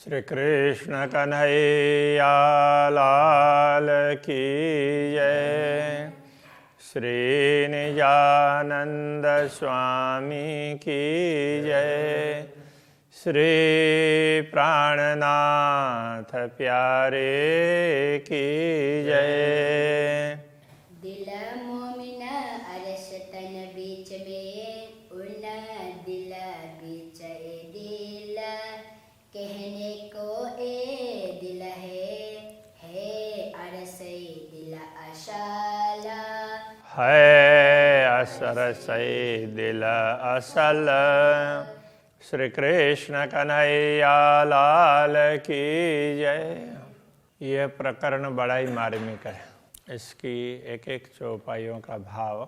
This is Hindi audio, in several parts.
श्री कृष्ण कन्हैया लाल की जय। श्री निजानंद स्वामी की जय। श्री प्राणनाथ प्यारे की जय। दिल मोमिन अरस तन बीच में उन दिल बीच ए दिल कहने को ए दिल है अरस दिल अशाला है असर से दिल असल। श्री कृष्ण कन्हैया लाल की जय। यह प्रकरण बड़ा ही मार्मिक है। इसकी एक एक चौपाइयों का भाव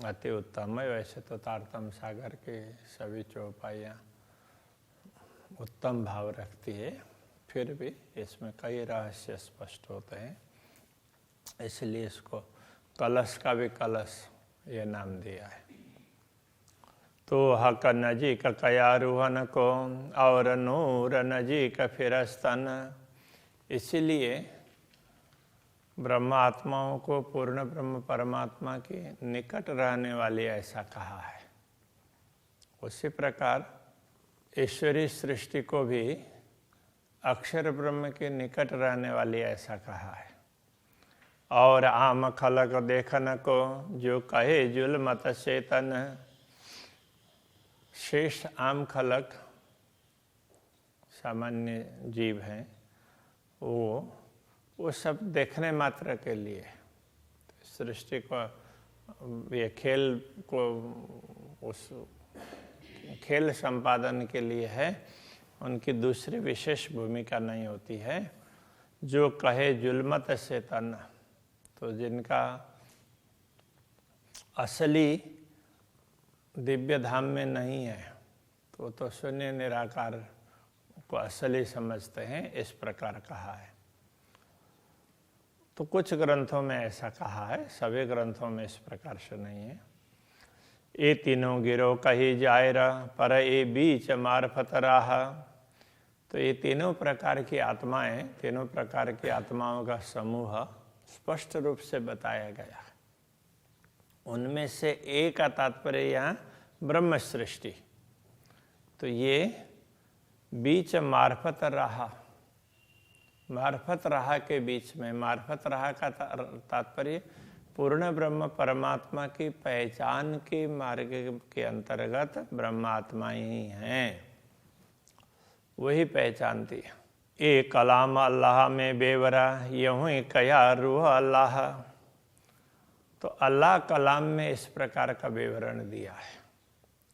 अति उत्तम है। वैसे तो तारतम सागर की सभी चौपाइयाँ उत्तम भाव रखती है, फिर भी इसमें कई रहस्य स्पष्ट होते हैं, इसलिए इसको कलश का भी कलश ये नाम दिया है। तो हक नजीक कया रूहन को और नूर नजीक फिरस्तन। इसलिए ब्रह्मात्माओं को पूर्ण ब्रह्म परमात्मा के निकट रहने वाली ऐसा कहा है। उसी प्रकार ईश्वरीय सृष्टि को भी अक्षर ब्रह्म के निकट रहने वाली ऐसा कहा है। और आम खलक देखन को जो कहे जुल्मत चेतन। शेष आम खलक सामान्य जीव हैं, वो सब देखने मात्र के लिए सृष्टि को, ये खेल को, उस खेल संपादन के लिए है, उनकी दूसरी विशेष भूमिका नहीं होती है। जो कहे जुल्मत से तन, तो जिनका असली दिव्य धाम में नहीं है तो शून्य निराकार को असली समझते हैं, इस प्रकार कहा है। तो कुछ ग्रंथों में ऐसा कहा है, सभी ग्रंथों में इस प्रकार से नहीं है। ये तीनों गिरो कही जायरा पर ये बीच मार्फत रहा। तो ये तीनों प्रकार की आत्माएं, तीनों प्रकार की आत्माओं का समूह स्पष्ट रूप से बताया गया है। उनमें से एक का तात्पर्य यहाँ ब्रह्म सृष्टि। तो ये बीच मार्फत रहा, मार्फत रहा के बीच में, मार्फत रहा का तात्पर्य पूर्ण ब्रह्म परमात्मा की पहचान के मार्ग के अंतर्गत ब्रह्मात्मा ही हैं, वही पहचानती है। ए कलाम अल्लाह में बेवरा यूं ही कया रूह अल्लाह। तो अल्लाह कलाम में इस प्रकार का विवरण दिया है।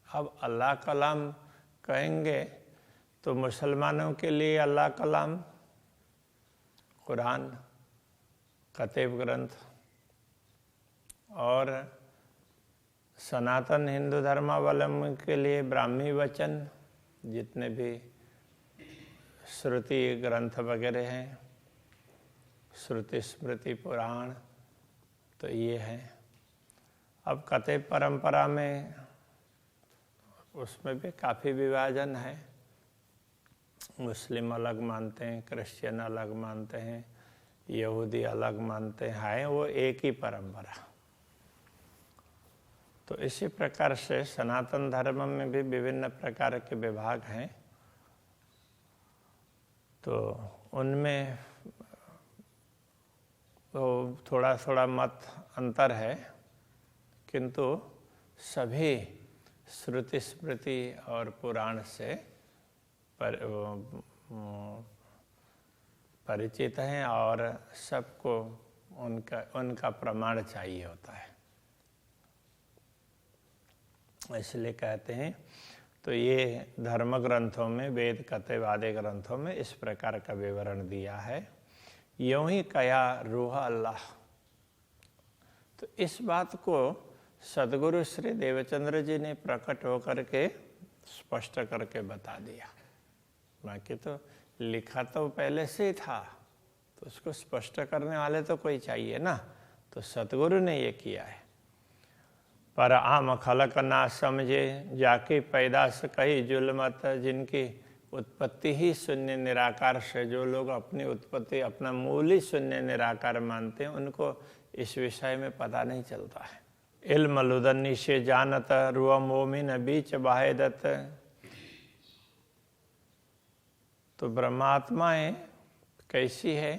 अब अल्लाह कलाम कहेंगे तो मुसलमानों के लिए अल्लाह कलाम कुरान, कतेब ग्रंथ, और सनातन हिंदू धर्मावलंबी के लिए ब्राह्मी वचन, जितने भी श्रुति ग्रंथ वगैरह हैं, श्रुति स्मृति पुराण, तो ये है। अब कतेब परंपरा में उसमें भी काफ़ी विभाजन है। मुस्लिम अलग मानते हैं, क्रिश्चियन अलग मानते हैं, यहूदी अलग मानते हैं, वो एक ही परंपरा। तो इसी प्रकार से सनातन धर्म में भी विभिन्न प्रकार के विभाग हैं। तो उनमें तो थोड़ा थोड़ा मत अंतर है, किंतु सभी श्रुति स्मृति और पुराण से परिचित हैं और सबको उनका प्रमाण चाहिए होता है। इसलिए कहते हैं, तो ये धर्म ग्रंथों में, वेद कतेब आदि ग्रंथों में इस प्रकार का विवरण दिया है। यूं ही कया रूह अल्लाह। तो इस बात को सदगुरु श्री देवचंद्र जी ने प्रकट होकर के स्पष्ट करके बता दिया। बाकी तो लिखा तो पहले से ही था, तो उसको स्पष्ट करने वाले तो कोई चाहिए ना, तो सतगुरु ने ये किया है। पर आम खलक ना समझे जाके पैदाश कही जुल्मत। जिनकी उत्पत्ति ही शून्य निराकार से जो लोग अपनी उत्पत्ति अपना मूल ही शून्य निराकार मानते हैं, उनको इस विषय में पता नहीं चलता है। इल्म लुदन्नी से जानत रुआ मोमिन बीच बाहेदत। तो ब्रह्मात्माएं कैसी है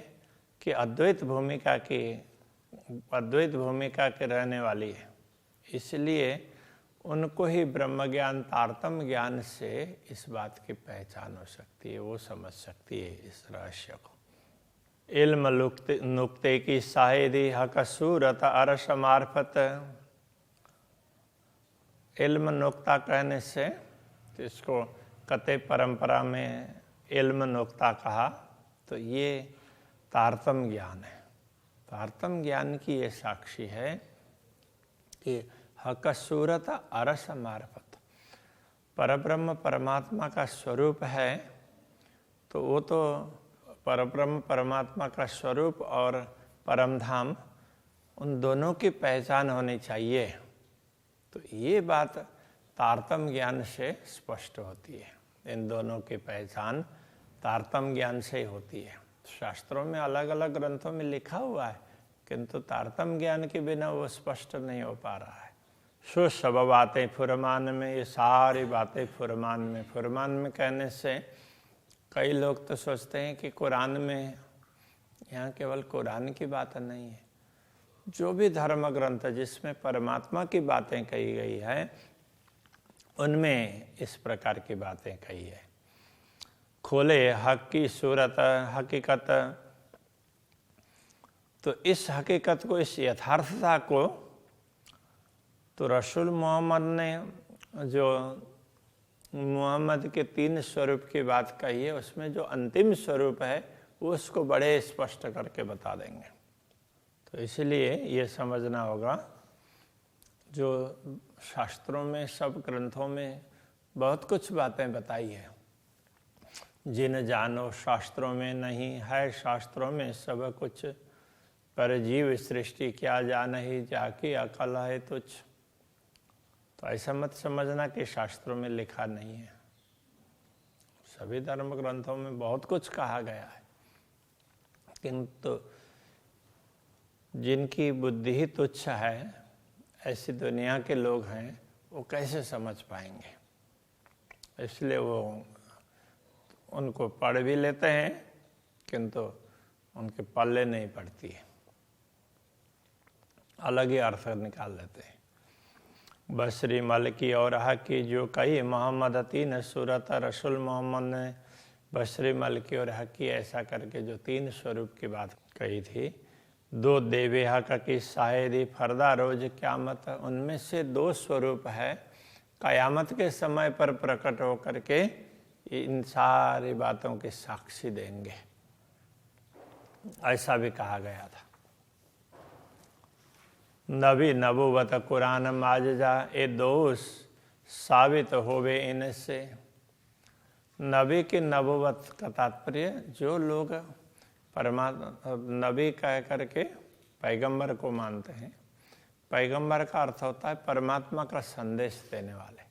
कि अद्वैत भूमिका के रहने वाली है, इसलिए उनको ही ब्रह्म ज्ञान तारतम्य ज्ञान से इस बात की पहचान हो सकती है, वो समझ सकती है इस रहस्य को। इल्म नुक्ते की शाहिदी हक सूरत अरस मार्फत। इल्म नुक्ता कहने से तो इसको कते परंपरा में इल्म नुक्ता कहा, तो ये तारतम्य ज्ञान है। तारतम्य ज्ञान की ये साक्षी है कि हक सूरत अरस मार्फत, परब्रह्म परमात्मा का स्वरूप है, तो वो तो परब्रह्म परमात्मा का स्वरूप और परमधाम उन दोनों की पहचान होनी चाहिए। तो ये बात तारतम्य ज्ञान से स्पष्ट होती है, इन दोनों की पहचान तारतम्य ज्ञान से ही होती है। शास्त्रों में अलग अलग ग्रंथों में लिखा हुआ है, किंतु तारतम्य ज्ञान के बिना वो स्पष्ट नहीं हो पा रहा है। सो सब बातें फुरमान में, ये सारी बातें फुरमान में कहने से कई लोग तो सोचते हैं कि कुरान में, यहाँ केवल कुरान की बात नहीं है, जो भी धर्म ग्रंथ जिसमें परमात्मा की बातें कही गई है उनमें इस प्रकार की बातें कही है। खोले हक की सूरत हकीकत, तो इस हकीकत को, इस यथार्थता को तो रसूल मोहम्मद ने जो मोहम्मद के 3 स्वरूप की बात कही है, उसमें जो अंतिम स्वरूप है वो उसको बड़े स्पष्ट करके बता देंगे। तो इसलिए ये समझना होगा, जो शास्त्रों में, सब ग्रंथों में बहुत कुछ बातें बताई है, जिन जानो शास्त्रों में नहीं है शास्त्रों में सब कुछ, पर जीव सृष्टि क्या जान ही जाकी अकल है तुझ। तो ऐसा मत समझना कि शास्त्रों में लिखा नहीं है, सभी धर्म ग्रंथों में बहुत कुछ कहा गया है, किंतु जिनकी बुद्धि ही तुच्छ है, ऐसी दुनिया के लोग हैं, वो कैसे समझ पाएंगे। इसलिए वो उनको पढ़ भी लेते हैं, किंतु उनके पल्ले नहीं पड़ती है, अलग ही अर्थ निकाल लेते हैं। बसरी मल की और हकी जो कही मोहम्मद 3 सूरत, रसूल मोहम्मद ने बसरी मल की और हकी ऐसा करके जो 3 स्वरूप की बात कही थी। 2 देवे हक की शायदी फरदा रोज क़यामत, उनमें से 2 स्वरूप है क़यामत के समय पर प्रकट होकर के इन सारी बातों की साक्षी देंगे, ऐसा भी कहा गया था। नबी नबूवत कुरान माजजा, ये 2 साबित होवे इनसे। नबी की नबूवत का तात्पर्य, जो लोग परमात्मा नबी कह करके पैगंबर को मानते हैं, पैगंबर का अर्थ होता है परमात्मा का संदेश देने वाले।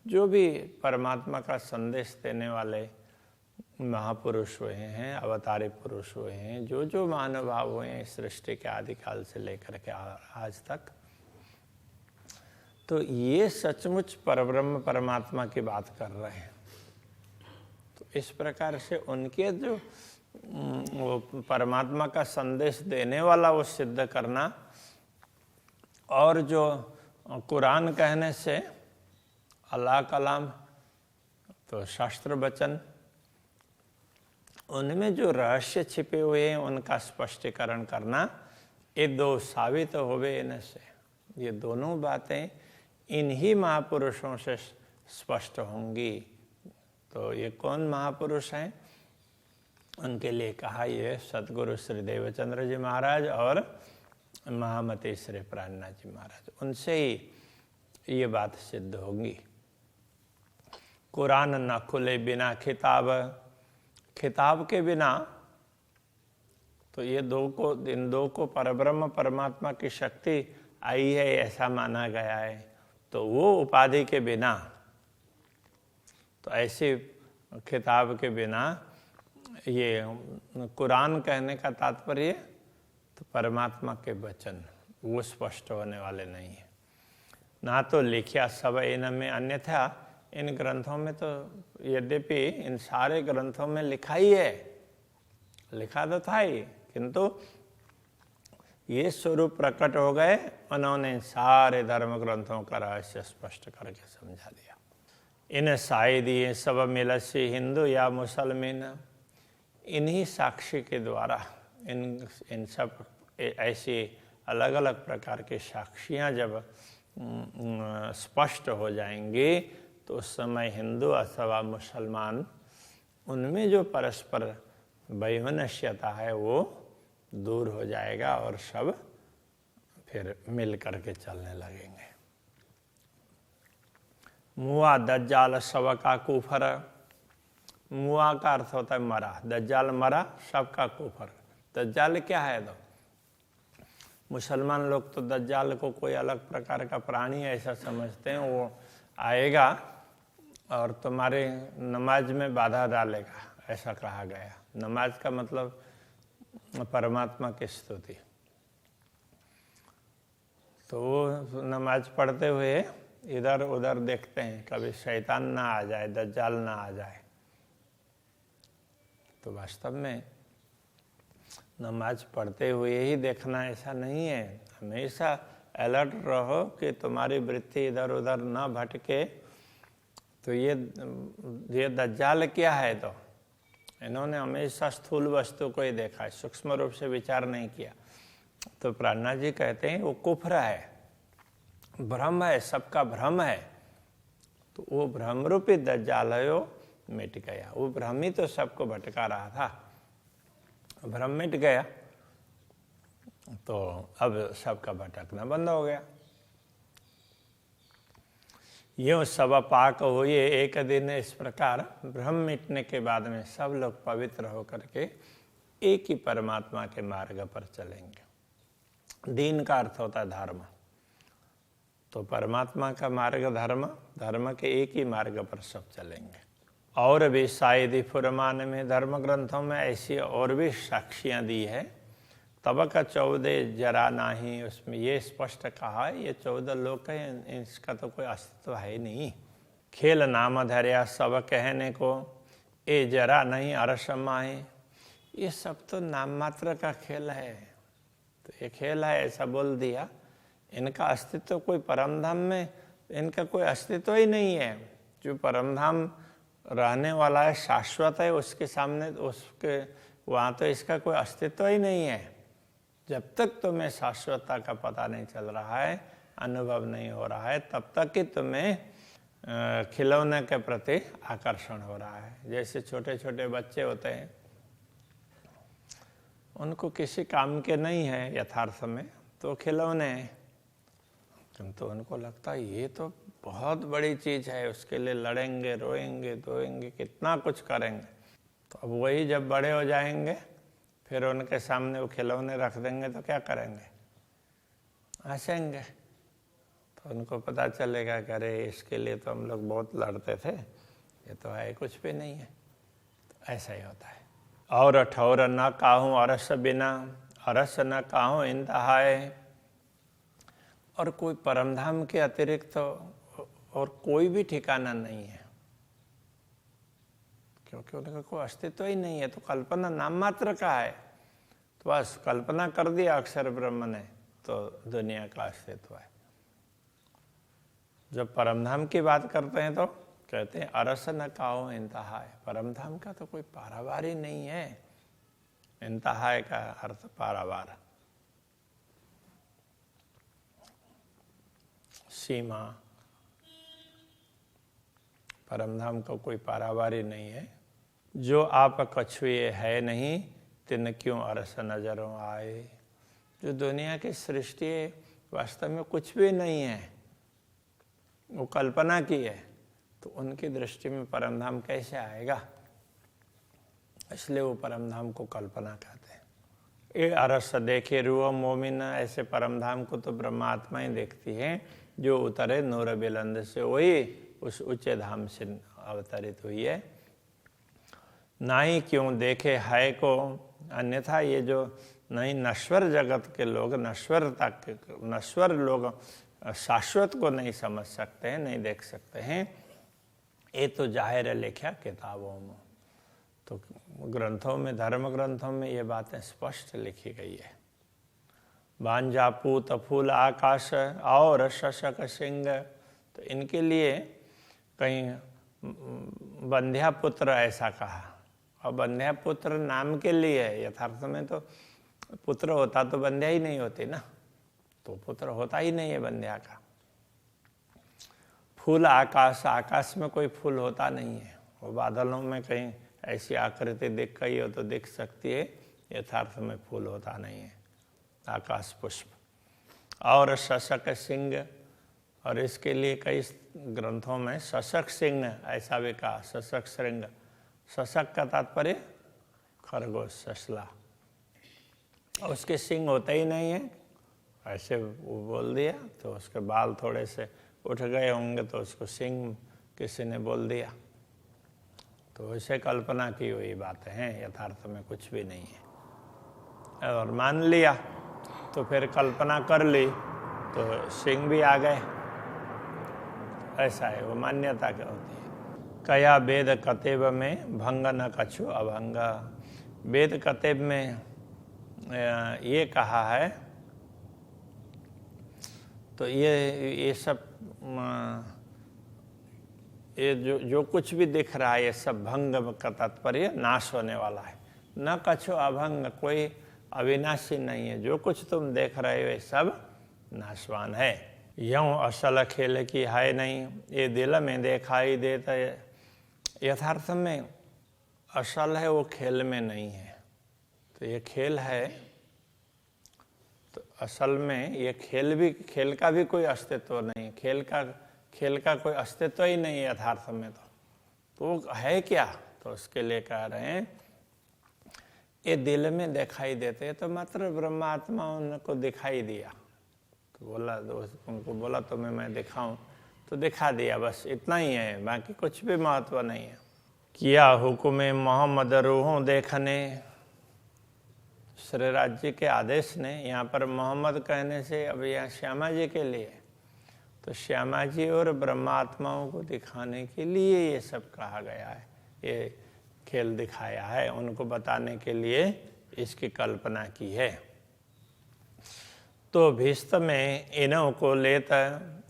जो भी परमात्मा का संदेश देने वाले महापुरुष हुए हैं, अवतारी पुरुष हुए हैं, जो महानुभाव हुए हैं सृष्टि के आदिकाल से लेकर के आज तक, तो ये सचमुच परब्रह्म परमात्मा की बात कर रहे हैं। तो इस प्रकार से उनके जो वो परमात्मा का संदेश देने वाला वो सिद्ध करना, और जो कुरान कहने से अल्लाह कलाम, तो शास्त्र वचन, उनमें जो रहस्य छिपे हुए हैं उनका स्पष्टीकरण करना, ये 2 साबित होवे इनसे। ये दोनों बातें इन्हीं महापुरुषों से स्पष्ट होंगी। तो ये कौन महापुरुष हैं, उनके लिए कहा ये सतगुरु श्री देवचंद्र जी महाराज और महामती श्री प्राणनाथ जी महाराज, उनसे ही ये बात सिद्ध होगी। कुरान न खुले बिना खिताब के बिना, तो ये इन 2 को परब्रह्म परमात्मा की शक्ति आई है ऐसा माना गया है। तो वो उपाधि के बिना, तो ऐसी खिताब के बिना ये कुरान कहने का तात्पर्य तो परमात्मा के वचन वो स्पष्ट होने वाले नहीं है। ना तो लिखा सब इनमें, अन्यथा इन ग्रंथों में तो यद्यपि इन सारे ग्रंथों में लिखा ही है, लिखा तो था ही, किंतु ये स्वरूप प्रकट हो गए, उन्होंने सारे धर्म ग्रंथों का रहस्य स्पष्ट करके समझा दिया। इन शायद ये सब मिलसी हिंदू या मुसलमान, इन्हीं साक्षी के द्वारा इन सब ऐसी अलग अलग प्रकार के साक्षियाँ जब स्पष्ट हो जाएंगी तो उस समय हिंदू अथवा मुसलमान उनमें जो परस्पर वैमनस्यता है वो दूर हो जाएगा और सब फिर मिल करके चलने लगेंगे। मुआ दज्जाल सब का कुफर, मुआ का अर्थ होता है मरा, दज्जाल मरा, सबका कुफर। दज्जाल क्या है? तो मुसलमान लोग तो दज्जाल को कोई अलग प्रकार का प्राणी ऐसा समझते हैं, वो आएगा और तुम्हारे नमाज में बाधा डालेगा, ऐसा कहा गया। नमाज का मतलब परमात्मा की स्तुति। तो वो नमाज पढ़ते हुए इधर उधर देखते हैं, कभी शैतान ना आ जाए, दज्जाल ना आ जाए। तो वास्तव में नमाज पढ़ते हुए ही देखना ऐसा नहीं है, हमेशा अलर्ट रहो कि तुम्हारी वृत्ति इधर उधर ना भटके। तो ये दज्जाल क्या है? तो इन्होंने हमेशा स्थूल वस्तु को ही देखा है, सूक्ष्म रूप से विचार नहीं किया। तो प्राणनाथ जी कहते हैं वो कुफ्र है, भ्रम है, सबका भ्रम है। तो वो भ्रम रूपी दज्जाल है, वो मिट गया। वो भ्रम ही तो सबको भटका रहा था, भ्रम मिट गया तो अब सबका भटकना बंद हो गया। यूँ सब पाक हुए एक दिन, इस प्रकार भ्रम मिटने के बाद में सब लोग पवित्र होकर के एक ही परमात्मा के मार्ग पर चलेंगे। दीन का अर्थ होता है धर्म, तो परमात्मा का मार्ग धर्म, धर्म के एक ही मार्ग पर सब चलेंगे। और भी शायद फुरमान में धर्म ग्रंथों में ऐसी और भी साक्षियाँ दी है। तब का 14 जरा नहीं, उसमें ये स्पष्ट कहा है ये 14 लोग हैं, इसका तो कोई अस्तित्व है नहीं। खेल नाम धर्या सब कहने को, ए जरा नहीं अरस माहे, ये सब तो नाम मात्र का खेल है। तो ये खेल है ऐसा बोल दिया, इनका अस्तित्व कोई परमधाम में, इनका कोई अस्तित्व ही नहीं है। जो परमधाम रहने वाला है, शाश्वत है, उसके सामने उसके वहाँ तो इसका कोई अस्तित्व ही नहीं है। जब तक तुम्हें शाश्वतता का पता नहीं चल रहा है, अनुभव नहीं हो रहा है, तब तक ही तुम्हें खिलौने के प्रति आकर्षण हो रहा है। जैसे छोटे छोटे बच्चे होते हैं, उनको किसी काम के नहीं है यथार्थ में, तो खिलौने हैं, किंतु उनको लगता है ये तो बहुत बड़ी चीज़ है, उसके लिए लड़ेंगे, रोएंगे, धोएंगे, कितना कुछ करेंगे। तो अब वही जब बड़े हो जाएंगे, फिर उनके सामने वो खिलौने रख देंगे तो क्या करेंगे? हंसेंगे। तो उनको पता चलेगा कि अरे इसके लिए तो हम लोग बहुत लड़ते थे, ये तो है कुछ भी नहीं है। तो ऐसा ही होता है। और ठौर न काहूँ अरस बिना, अरस न काहूँ इंतहाए। और कोई परमधाम के अतिरिक्त और कोई भी ठिकाना नहीं है, क्योंकि उनका कोई अस्तित्व ही नहीं है। तो कल्पना नाम मात्र का है, तो बस कल्पना कर दिया अक्षर ब्रह्म ने, तो दुनिया का अस्तित्व है। जब परमधाम की बात करते हैं तो कहते हैं अरस न काहो इंतहा है। परमधाम का तो कोई पारावार ही नहीं है। इंतहा का अर्थ पारावार, सीमा। परमधाम का कोई पारावारी नहीं है। जो आप कछुए है नहीं, तिन क्यों अरस नजरों आए। जो दुनिया की सृष्टि वास्तव में कुछ भी नहीं है, वो कल्पना की है, तो उनकी दृष्टि में परमधाम कैसे आएगा? इसलिए वो परमधाम को कल्पना कहते हैं। ये अरस देखे रूह मोमिन, ऐसे परमधाम को तो ब्रह्मात्मा ही देखती है, जो उतरे नूर बुलंद से, वही उस ऊंचे धाम से अवतरित हुई है। नाई क्यों देखे है को, अन्यथा ये जो नहीं नश्वर जगत के लोग, नश्वर लोग शाश्वत को नहीं समझ सकते हैं, नहीं देख सकते हैं। ये तो जाहिर है लिखा किताबों में, तो ग्रंथों में, धर्म ग्रंथों में ये बातें स्पष्ट लिखी गई है। बांजा पूत फूल आकाश और शशक सिंह, तो इनके लिए कहीं बंध्या पुत्र ऐसा कहा, और बंध्या पुत्र नाम के लिए है, यथार्थ में तो पुत्र होता तो बंध्या ही नहीं होती ना, तो पुत्र होता ही नहीं है बंध्या का। फूल आकाश, आकाश में कोई फूल होता नहीं है, वो बादलों में कहीं ऐसी आकृति दिख गई हो तो दिख सकती है, यथार्थ में फूल होता नहीं है आकाश पुष्प। और शशक सिंह, और इसके लिए कई ग्रंथों में शशक सिंह ऐसा भी कहा, शशक श्रृंग। शशक का तात्पर्य खरगोश, ससला, उसके सिंह होते ही नहीं है, ऐसे वो बोल दिया तो उसके बाल थोड़े से उठ गए होंगे तो उसको सिंह किसी ने बोल दिया, तो ऐसे कल्पना की हुई बातें हैं, यथार्थ में कुछ भी नहीं है। और मान लिया तो फिर कल्पना कर ली तो सिंह भी आ गए, ऐसा है, वो मान्यता क्या होती है। कया वेद कतेब में भंग न कछु अभंग, वेद कतेब में ये कहा है, तो ये सब ये जो कुछ भी दिख रहा है ये सब भंग का तात्पर्य नाश होने वाला है। न कछु अभंग, कोई अविनाशी नहीं है, जो कुछ तुम देख रहे हो ये सब नाशवान है। यूं असल खेल की है नहीं, ये दिल में दिखाई देता है। यथार्थ में असल है, वो खेल में नहीं है, तो ये खेल है, तो असल में ये खेल का भी कोई अस्तित्व नहीं, खेल का कोई अस्तित्व ही नहीं है यथार्थ में, तो है क्या, तो उसके लिए कह रहे हैं ये दिल में दिखाई देते हैं, तो मात्र ब्रह्मात्मा उनको दिखाई दिया, तो बोला उनको बोला तुम्हें मैं दिखाऊं, तो दिखा दिया, बस इतना ही है, बाकी कुछ भी महत्व नहीं है। किया हुक्म मोहम्मद रूहों देखने, श्री राज जी के आदेश ने, यहाँ पर मोहम्मद कहने से अब यहाँ श्यामा जी के लिए, तो श्यामा जी और ब्रह्मात्माओं को दिखाने के लिए ये सब कहा गया है, ये खेल दिखाया है, उनको बताने के लिए इसकी कल्पना की है। तो भीष्ट में इन्हों को लेता,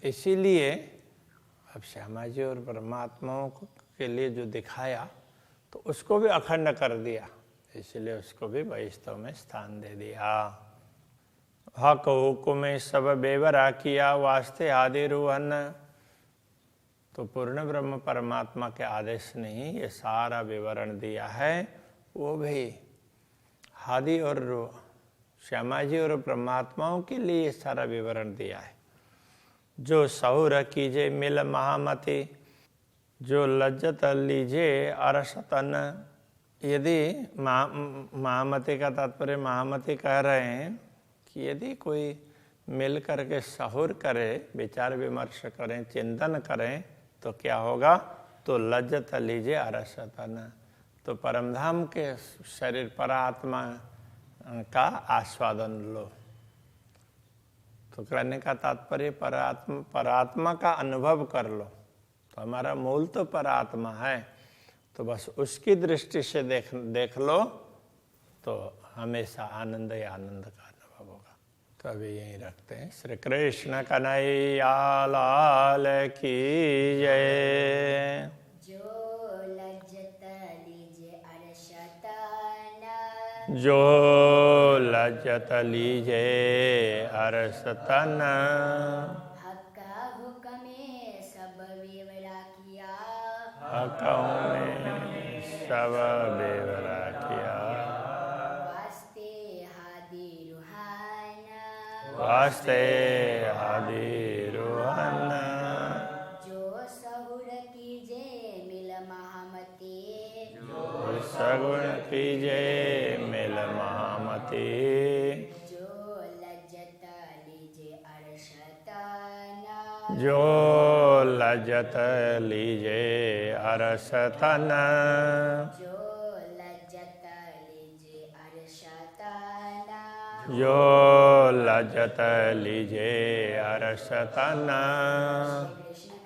इसीलिए अब श्यामा जी और परमात्माओं के लिए जो दिखाया तो उसको भी अखंड कर दिया, इसलिए उसको भी वैष्णव में स्थान दे दिया। हक हुकुम सब बेवरा किया वास्ते आदि रूहन, तो पूर्ण ब्रह्म परमात्मा के आदेश ने ही ये सारा विवरण दिया है, वो भी हादि और रूह श्यामा जी और परमात्माओं के लिए ये सारा विवरण दिया है। जो सहुर कीजे मिल महामति, जो लज्जत लीजे अरसतन, यदि महामति का तात्पर्य महामति कह रहे हैं कि यदि कोई मिल करके सहुर करे, विचार विमर्श करें, चिंतन करें, तो क्या होगा, तो लज्जत लीजे अरसतन, तो परमधाम के शरीर परात्मा का आस्वादन लो। तो कहने का तात्पर्य परात्मा का अनुभव कर लो, तो हमारा मूल तो परात्मा है, तो बस उसकी दृष्टि से देख लो, तो हमेशा आनंद ही आनंद का अनुभव होगा। तो अभी यहीं रखते हैं। श्री कृष्ण कन्हैया लाल की जय। जो लज्जत लीजे अरसतन, हक्का हुक्मे सब बेवरा किया, हक्कों में सब बेवरा किया, वास्ते हादि रूहाना, वास्ते हादि रूहाना, जो सहुर कीजे मिल महामती, जो सगुण कीजे मिल महामती, जो लज्जत लीजे अरसतना, जो लज्जत लीजे अरसतन, जो जो लजत लीजे अरसतन। कृष्ण